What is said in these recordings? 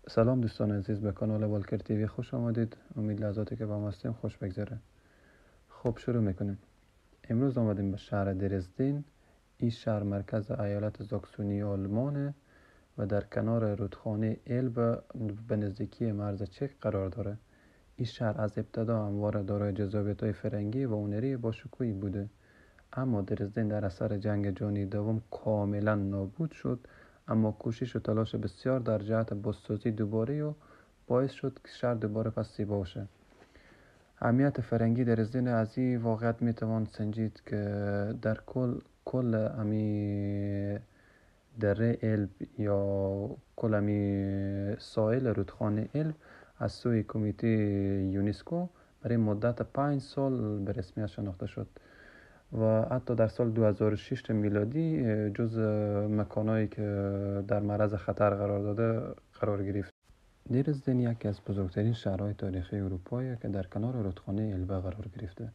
سلام دوستان عزیز، به کانال والکر تیوی خوش آمدید. امید لحظاتی که با ما هستیم خوش بگذره. خب شروع میکنیم. امروز آمدیم به شهر درزدین. این شهر مرکز ایالت زاکسونی آلمانه و در کنار رودخانه الب به نزدیکی مرز چک قرار داره. این شهر از ابتدا همواره دارای جذابیت‌های فرهنگی و هنری با شکوهی بوده، اما درزدین در اثر جنگ جهانی دوم کاملا نابود شد. اما کوشش و تلاش بسیار در جهت بازسازی دوباره و باعث شد که شهر دوباره پس زیبا شه. اهمیت فرهنگی درزدین از این واقعیت میتوان سنجید که در کل امی دره الب یا کل امی ساحل رودخانه الب از سوی کمیته یونسکو برای مدت 5 سال به رسمیت شناخته شد و حتی در سال 2006 میلادی جز مکانهایی که در معرض خطر قرار داده قرار گرفت. درزدن یکی از بزرگترین شهرهای تاریخی اروپایی که در کنار رودخانه البه قرار گرفته.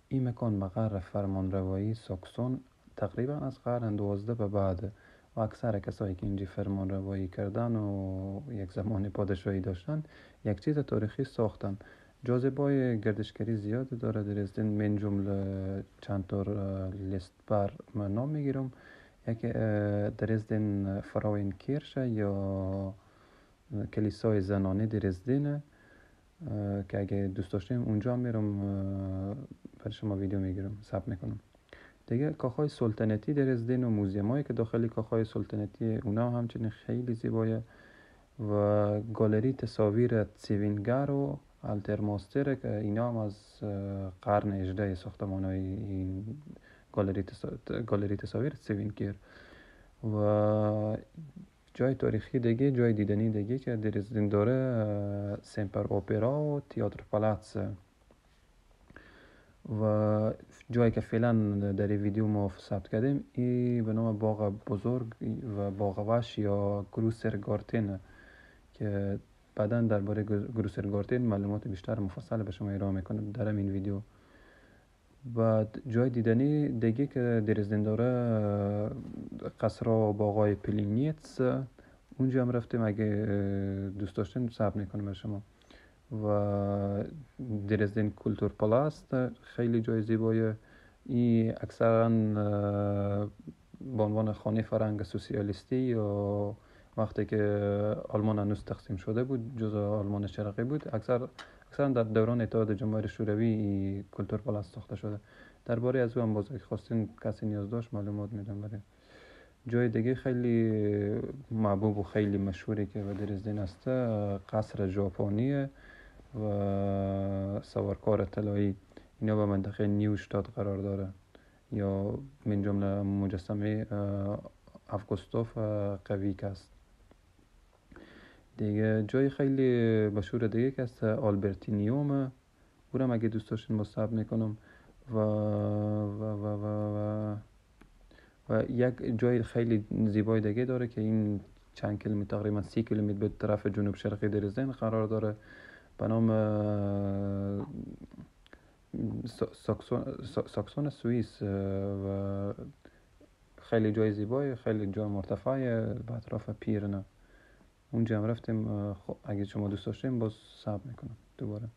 این مکان مقر فرمانروایی ساکسون تقریبا از قرن 12 به بعد و اکثر کسایی که اینجا فرمانروایی کردن و یک زمان پادشاهی داشتن یک چیز تاریخی ساختن. جاذبه‌های گردشگری زیادی داره درزدن، من جمله چند تا لیست بر نام میگیرم. یکی درزدن فراوین کیرشه یا کلیسای زنانه درزدن که اگه دوست داشتیم اونجا میرم برای شما ویدیو میگیرم ثبت میکنم. دیگه کاخهای سلطنتی درزدن و موزیمایی که داخلی کاخهای سلطنتی اونا همچنین خیلی زیبایه و گالری تصاویر تسوینگر و الترماستر که اینا هم از قرن 18 ساختمان‌های این گالری تصاویر تسوینگر و جای تاریخی دیگه، جای دیدنی دیگه که درزدن داره سمپر اپرا و تئاتر پالاتس و جایی که فعلا در این ویدیو ما ثبت کردیم این به نام باغ بزرگ و باغ وحش یا گروسر گارتن که بعدا درباره گروسر گارتن معلومات بیشتر مفصل به شما ارائه میکنم در این ویدیو. بعد جای دیدنی دیگه که درزدن داره قصر و باغای پلینیتس، اونجا هم رفتیم، اگه دوست داشتین ثبت میکنم برای شما. و درزدن کلتور پالاست خیلی جای زیبایه. این اکثرا به عنوان خانه فرهنگ سوسیالیستی یا وقتی که آلمان هنوز تقسیم شده بود جزء آلمان شرقی بود، اکثرا در دوران اتحاد جماهیر شوروی کلتور پالاست ساخته شده. درباره از او هم باز خواستین کسی نیاز داشت معلومات میدم. برای جای دیگه خیلی محبوب و خیلی مشهوری که به درزدن هست قصر ژاپنی و سوارکار طلایی. اینا به منطقه نیوشتاد قرار داره یا من جمله مجسمه افگوستوف قویک است. دیگه جای خیلی مشهور دیگه که است آلبرتینیوم، اونم اگه دوست داشتین مصاحبه میکنم و یک جای خیلی زیبای دیگه داره که این چند کیلومتر تقریبا 30 کیلومتر به طرف جنوب شرقی درزدن قرار داره به نام ساکسون سوئیس و خیلی جای زیبای، خیلی جای مرتفعه به اطراف پیرنه. اونجا هم رفتیم. اگه شما دوست داشتین باز ثبت میکنم دوباره.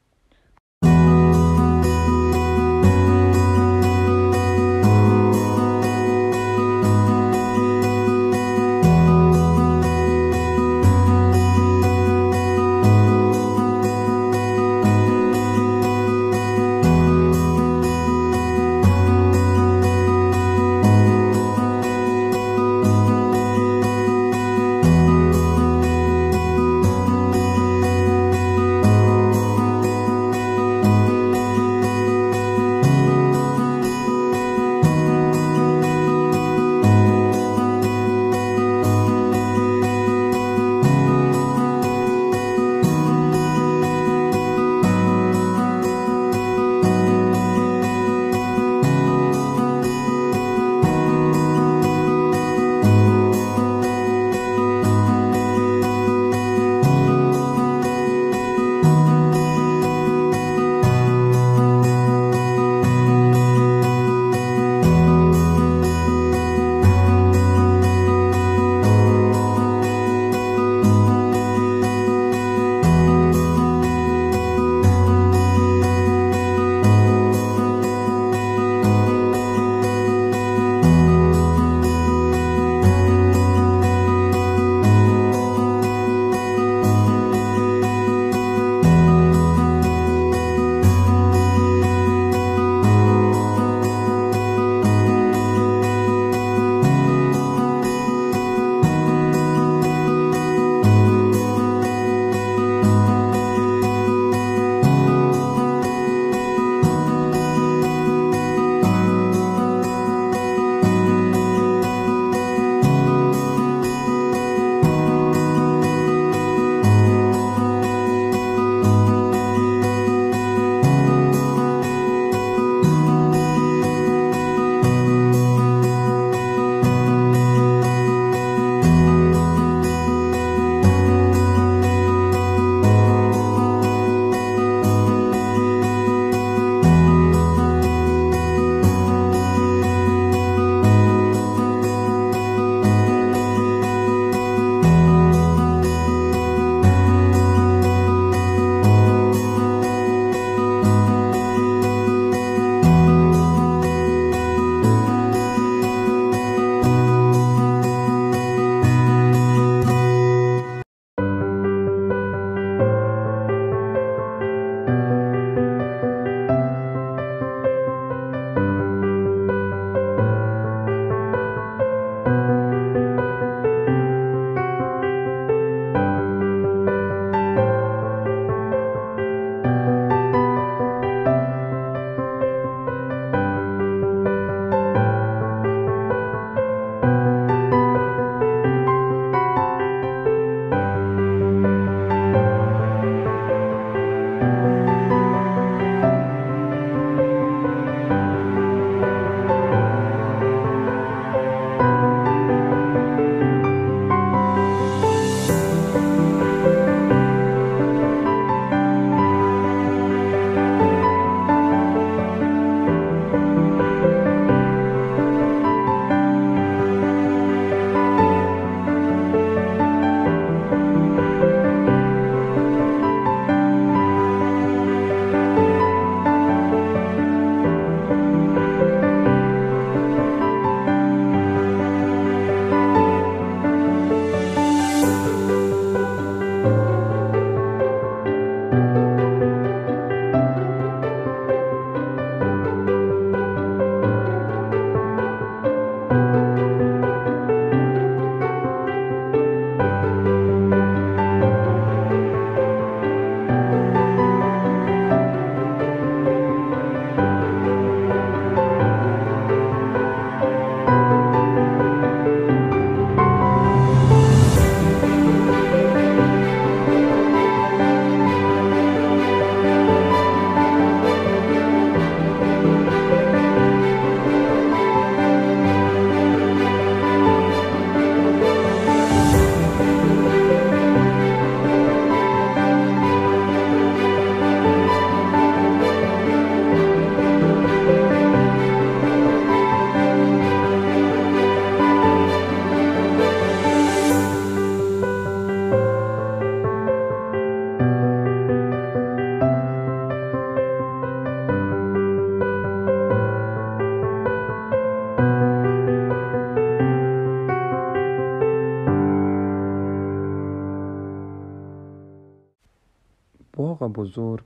باغ بزرگ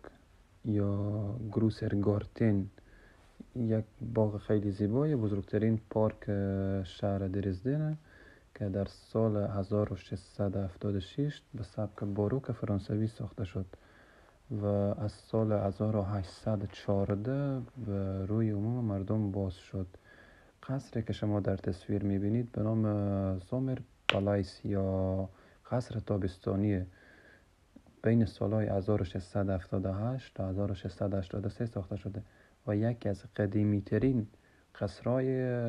یا گروسرگارتن یک باغ خیلی زیبای، بزرگترین پارک شهر درزدن که در سال 1676 به سبک باروک فرانسوی ساخته شد و از سال 1814 به روی عموم مردم باز شد. قصری که شما در تصویر میبینید به نام زومر پالایس یا قصر تابستانی بین سالهای 1678 تا 1683 ساخته شده و یکی از قدیمی ترین قصرهای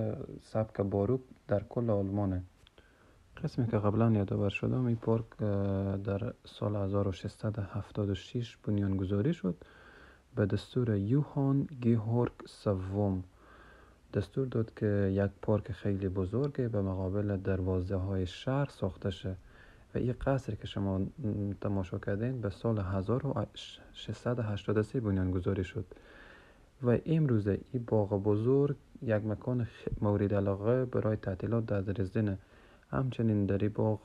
سبک باروک در کل آلمانه. قسمی که قبلا یادآور شدم، این پارک در سال 1676 بنیانگذاری شد به دستور یوهان گیهورگ سوم. دستور داد که یک پارک خیلی بزرگه به مقابل دروازه های شهر ساخته شه و این قصری که شما تماشا کردین به سال 1683 بنیانگذاری شد و امروزه این باغ بزرگ یک مکان مورد علاقه برای تعطیلات در درزدن. همچنین در این باغ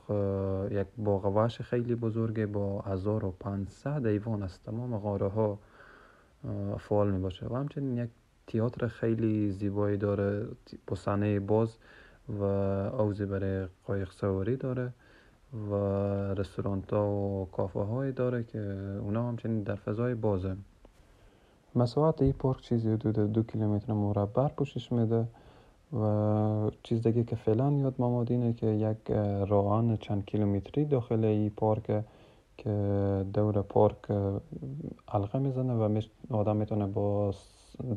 یک باغ وحش خیلی بزرگه با 1500 ایوان از تمام قاره ها فعال می باشه و همچنین یک تئاتر خیلی زیبایی داره با صحنه باز و حوضی برای قایق سواری داره و رستورانت ها و کافه هایی داره که اونا همچنین در فضای بازه. مساحت این پارک چیزی حدود 2 کیلومتر مربع پوشش میده و چیز دیگه که فعلا یاد ماماد اینه که یک راهن چند کیلومتری داخل این پارک که دور پارک حلقه میزنه و آدم میتونه با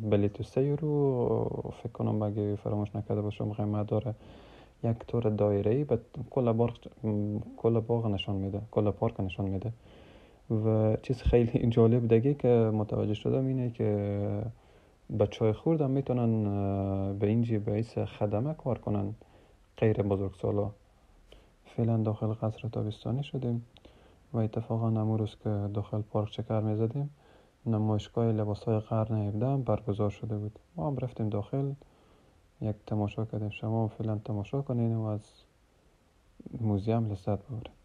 بلیت 3 یورو فکر کنم اگه فراموش نکرده باشم قیمت داره، یک تور دایره‌ای به کل باغ نشان میده، کل پارک نشان میده. و چیز خیلی جالب دیگه که متوجه شدم اینه که بچهای خورد هم میتونن به اینجا به حیث خدمه کار کنن غیر بزرگسالا. فعلا داخل قصر تابستانی شدیم و اتفاقا امون روز که داخل پارک چکر میزدیم نمایشگاه لباسهای قرن 17 برگزار شده بود. ما هم رفتیم داخل یک تماشا کردیم. شما فعلا تماشا کنین و از موزیم لذت ببرید.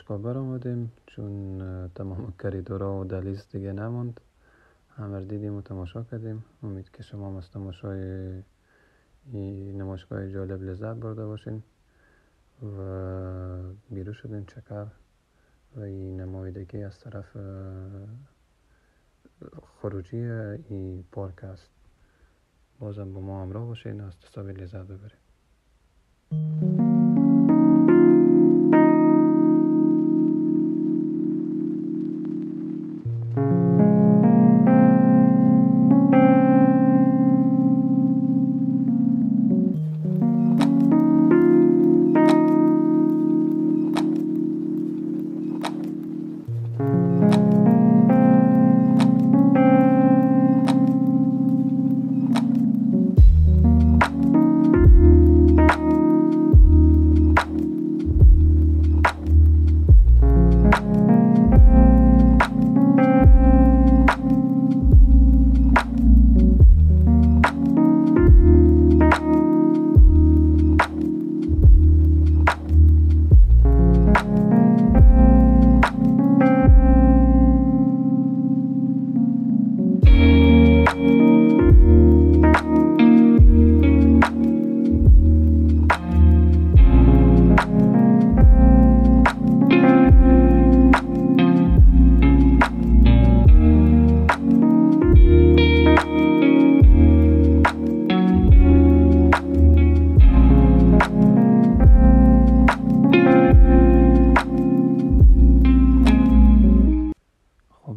باشگاه برآمدیم چون تمام کریدورا و دهلیز دیگه نموند. همه دیدیم و تماشا کردیم. امید که شما هم از تماشای این نمایشگاه جالب لذت برده باشین و بیرون شدیم چکر و این نمایندگی از طرف خروجی این پارک است. بازم با ما همراه باشین، از تصاویر لذت ببرید.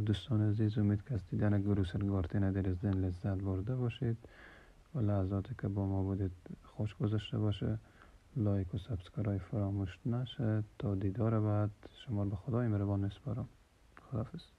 دوستان عزیز، امید که از دیدن گروسرگارتن درزدن لذت برده باشید و لحظاتی که با ما بودید خوش گذشته باشه. لایک و سابسکرایب فراموش نشه. تا دیدار بعد شما به خدای مهربان میسپارم. خداحافظ.